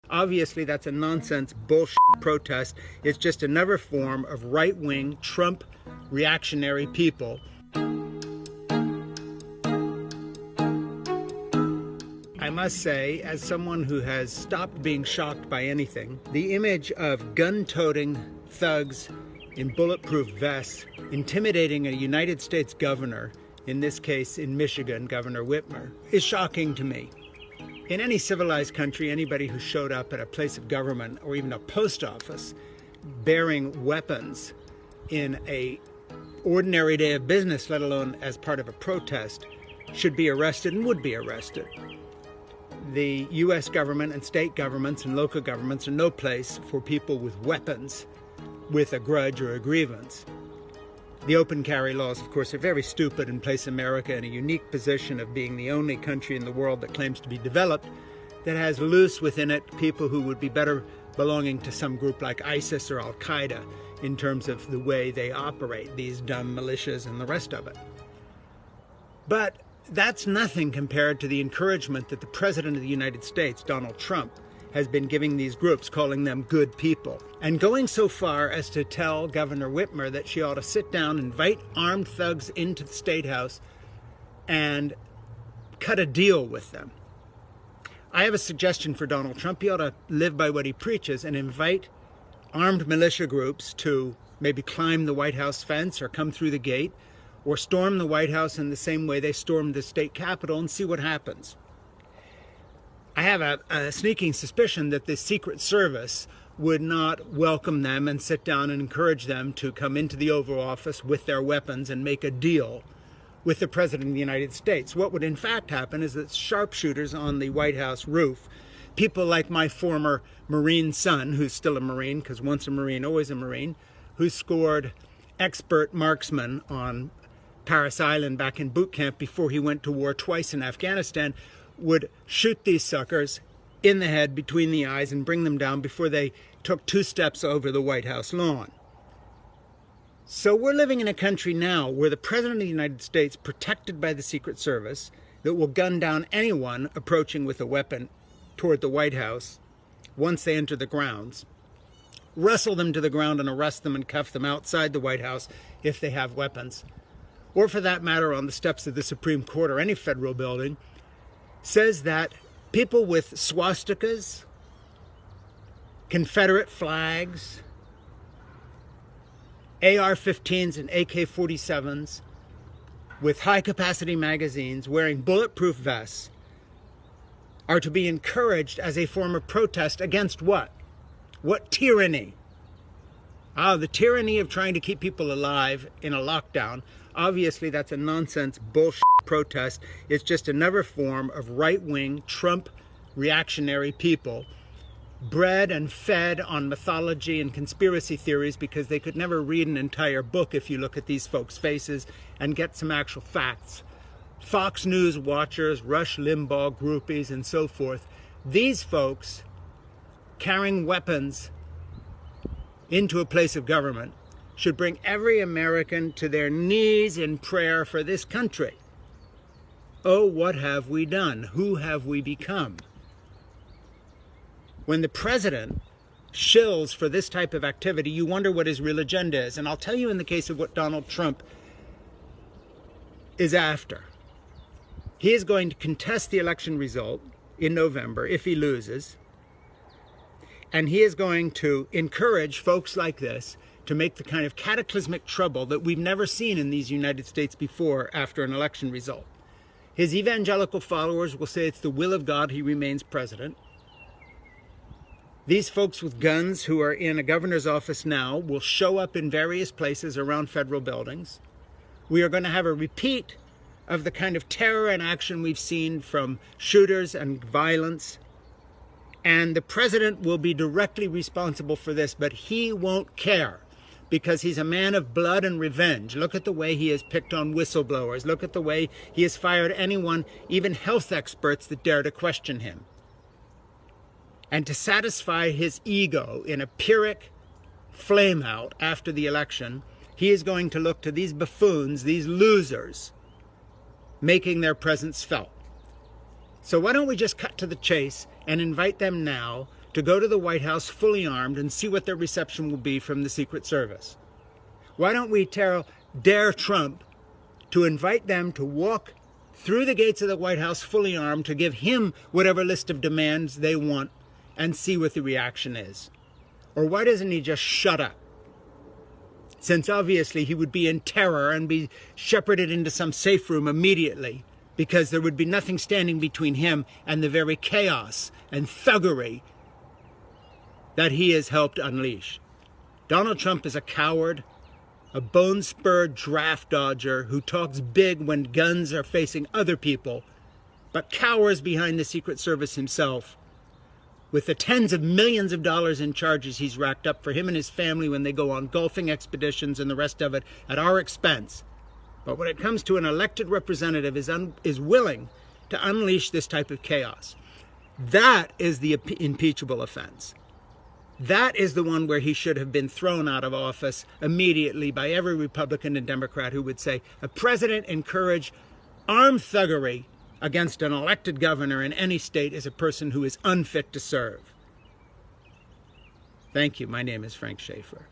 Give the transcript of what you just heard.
Obviously, that's a nonsense bullshit protest. It's just another form of right-wing Trump reactionary people. I must say, as someone who has stopped being shocked by anything, the image of gun-toting thugs in bulletproof vests intimidating a United States governor, in this case in Michigan, Governor Whitmer, is shocking to me. In any civilized country, anybody who showed up at a place of government or even a post office bearing weapons in an ordinary day of business, let alone as part of a protest, should be arrested and would be arrested. The U.S. government and state governments and local governments are no place for people with weapons with a grudge or a grievance. The open carry laws, of course, are very stupid and place America in a unique position of being the only country in the world that claims to be developed that has loose within it people who would be better belonging to some group like ISIS or Al-Qaeda in terms of the way they operate, these dumb militias and the rest of it. But that's nothing compared to the encouragement that the President of the United States, Donald Trump, has been giving these groups, calling them good people, and going so far as to tell Governor Whitmer that she ought to sit down, invite armed thugs into the State House, and cut a deal with them. I have a suggestion for Donald Trump. He ought to live by what he preaches and invite armed militia groups to maybe climb the White House fence or come through the gate or storm the White House in the same way they stormed the state capitol and see what happens. I have a sneaking suspicion that the Secret Service would not welcome them and sit down and encourage them to come into the Oval Office with their weapons and make a deal with the President of the United States. What would in fact happen is that sharpshooters on the White House roof, people like my former Marine son, who's still a Marine, because once a Marine, always a Marine, who scored expert marksman on Parris Island back in boot camp before he went to war twice in Afghanistan, would shoot these suckers in the head, between the eyes, and bring them down before they took 2 steps over the White House lawn. So we're living in a country now where the President of the United States, protected by the Secret Service, that will gun down anyone approaching with a weapon toward the White House once they enter the grounds, wrestle them to the ground and arrest them and cuff them outside the White House if they have weapons, or for that matter on the steps of the Supreme Court or any federal building, says that people with swastikas, Confederate flags, AR-15s and AK-47s with high-capacity magazines wearing bulletproof vests are to be encouraged as a form of protest against what? What tyranny? The tyranny of trying to keep people alive in a lockdown. Obviously, that's a nonsense bullshit protest. It's just another form of right-wing Trump reactionary people bred and fed on mythology and conspiracy theories because they could never read an entire book if you look at these folks' faces and get some actual facts. Fox News watchers, Rush Limbaugh groupies, and so forth. These folks carrying weapons into a place of government should bring every American to their knees in prayer for this country. Oh, what have we done? Who have we become? When the president shills for this type of activity, you wonder what his real agenda is. And I'll tell you in the case of what Donald Trump is after. He is going to contest the election result in November if he loses. And he is going to encourage folks like this to make the kind of cataclysmic trouble that we've never seen in these United States before after an election result. His evangelical followers will say it's the will of God he remains president. These folks with guns who are in a governor's office now will show up in various places around federal buildings. We are going to have a repeat of the kind of terror and action we've seen from shooters and violence. And the president will be directly responsible for this, but he won't care because he's a man of blood and revenge. Look at the way he has picked on whistleblowers. Look at the way he has fired anyone, even health experts, that dare to question him. And to satisfy his ego in a Pyrrhic flame out after the election, he is going to look to these buffoons, these losers, making their presence felt. So why don't we just cut to the chase and invite them now to go to the White House fully armed and see what their reception will be from the Secret Service? Why don't we dare Trump to invite them to walk through the gates of the White House fully armed, to give him whatever list of demands they want, and see what the reaction is? Or why doesn't he just shut up? Since obviously he would be in terror and be shepherded into some safe room immediately, because there would be nothing standing between him and the very chaos and thuggery that he has helped unleash. Donald Trump is a coward, a bone-spurred draft dodger who talks big when guns are facing other people, but cowers behind the Secret Service himself, with the tens of millions of dollars in charges he's racked up for him and his family when they go on golfing expeditions and the rest of it at our expense. But when it comes to an elected representative is willing to unleash this type of chaos, that is the impeachable offense. That is the one where he should have been thrown out of office immediately by every Republican and Democrat who would say a president encouraged armed thuggery against an elected governor in any state is a person who is unfit to serve. Thank you. My name is Frank Schaefer.